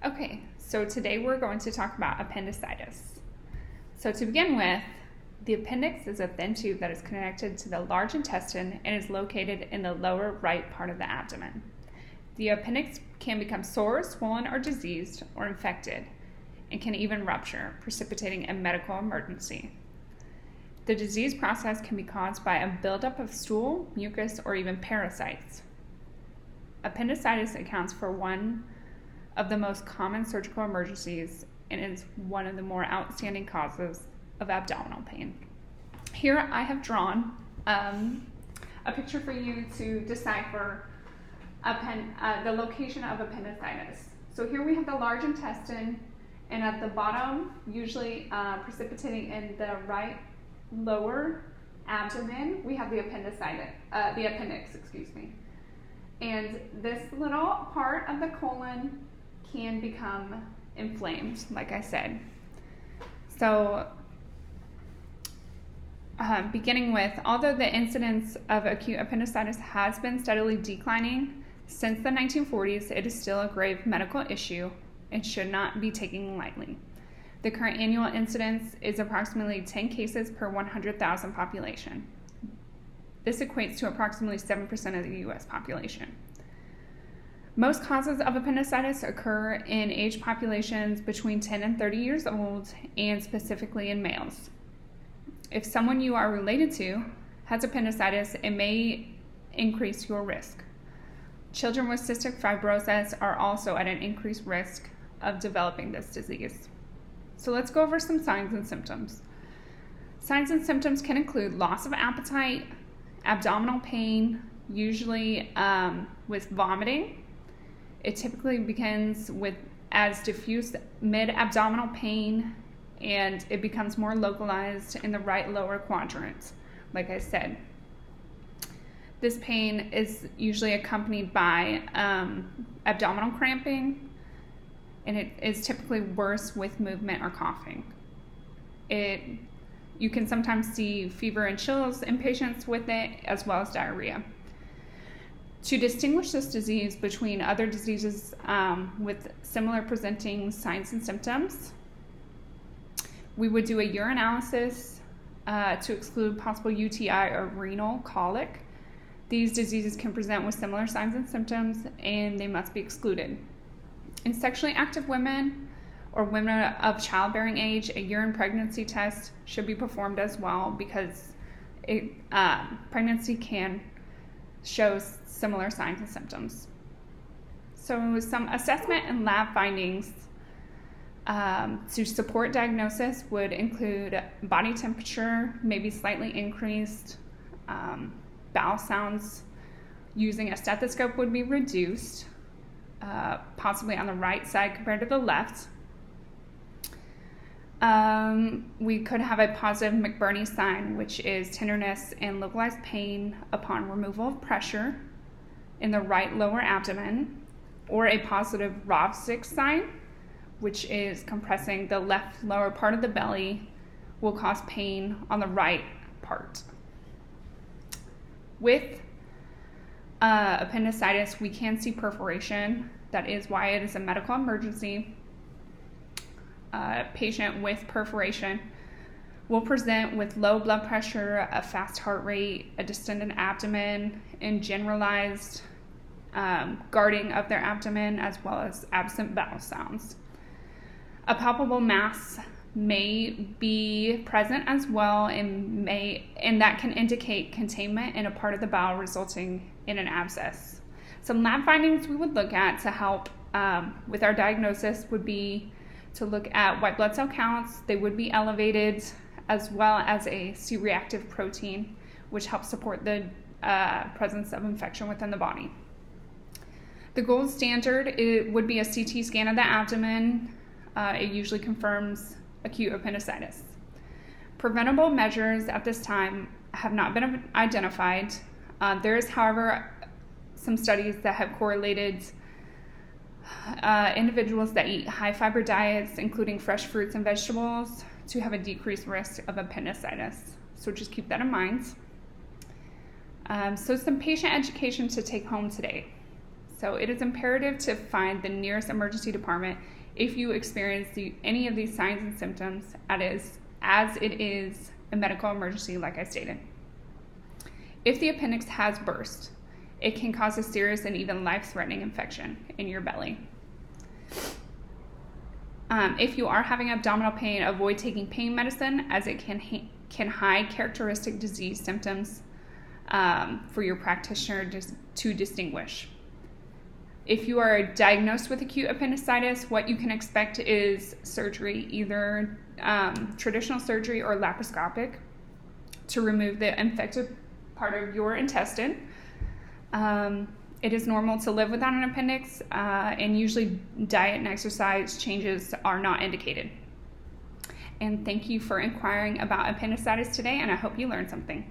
Okay, so today we're going to talk about appendicitis. So to begin with, the appendix is a thin tube that is connected to the large intestine and is located in the lower right part of the abdomen. The appendix can become sore, swollen, or diseased, or infected, and can even rupture, precipitating a medical emergency. The disease process can be caused by a buildup of stool, mucus, or even parasites. Appendicitis accounts for one of the most common surgical emergencies and is one of the more outstanding causes of abdominal pain. Here I have drawn a picture for you to decipher the location of appendicitis. So here we have the large intestine, and at the bottom, usually precipitating in the right lower abdomen, we have the appendix, And this little part of the colon can become inflamed, like I said. So, beginning with, although the incidence of acute appendicitis has been steadily declining since the 1940s, it is still a grave medical issue and should not be taken lightly. The current annual incidence is approximately 10 cases per 100,000 population. This equates to approximately 7% of the U.S. population. Most causes of appendicitis occur in age populations between 10 and 30 years old, and specifically in males. If someone you are related to has appendicitis, it may increase your risk. Children with cystic fibrosis are also at an increased risk of developing this disease. So let's go over some signs and symptoms. Signs and symptoms can include loss of appetite, abdominal pain, usually with vomiting. It typically begins as diffuse mid-abdominal pain, and it becomes more localized in the right lower quadrant, like I said. This pain is usually accompanied by abdominal cramping, and it is typically worse with movement or coughing. You can sometimes see fever and chills in patients with it, as well as diarrhea. To distinguish this disease between other diseases with similar presenting signs and symptoms, we would do a urinalysis to exclude possible UTI or renal colic. These diseases can present with similar signs and symptoms, and they must be excluded. In sexually active women or women of childbearing age, a urine pregnancy test should be performed as well, because pregnancy can show similar signs and symptoms. So some assessment and lab findings to support diagnosis would include body temperature, maybe slightly increased, bowel sounds using a stethoscope would be reduced, possibly on the right side compared to the left. We could have a positive McBurney sign, which is tenderness and localized pain upon removal of pressure in the right lower abdomen, or a positive Rovsik sign, which is compressing the left lower part of the belly, will cause pain on the right part. With appendicitis, we can see perforation. That is why it is a medical emergency. A patient with perforation will present with low blood pressure, a fast heart rate, a distended abdomen, and generalized guarding of their abdomen, as well as absent bowel sounds. A palpable mass may be present as well, and that can indicate containment in a part of the bowel, resulting in an abscess. Some lab findings we would look at to help with our diagnosis would be to look at white blood cell counts. They would be elevated, as well as a C-reactive protein, which helps support the presence of infection within the body. The gold standard would be a CT scan of the abdomen. It usually confirms acute appendicitis. Preventable measures at this time have not been identified. There is, however, some studies that have correlated individuals that eat high fiber diets, including fresh fruits and vegetables, to have a decreased risk of appendicitis. So just keep that in mind. So some patient education to take home today. So it is imperative to find the nearest emergency department if you experience any of these signs and symptoms as it is a medical emergency, like I stated. If the appendix has burst, it can cause a serious and even life-threatening infection in your belly. If you are having abdominal pain, avoid taking pain medicine, as it can hide characteristic disease symptoms for your practitioner to distinguish. If you are diagnosed with acute appendicitis, what you can expect is surgery, either traditional surgery or laparoscopic, to remove the infected part of your intestine. It is normal to live without an appendix, and usually diet and exercise changes are not indicated. And thank you for inquiring about appendicitis today, and I hope you learned something.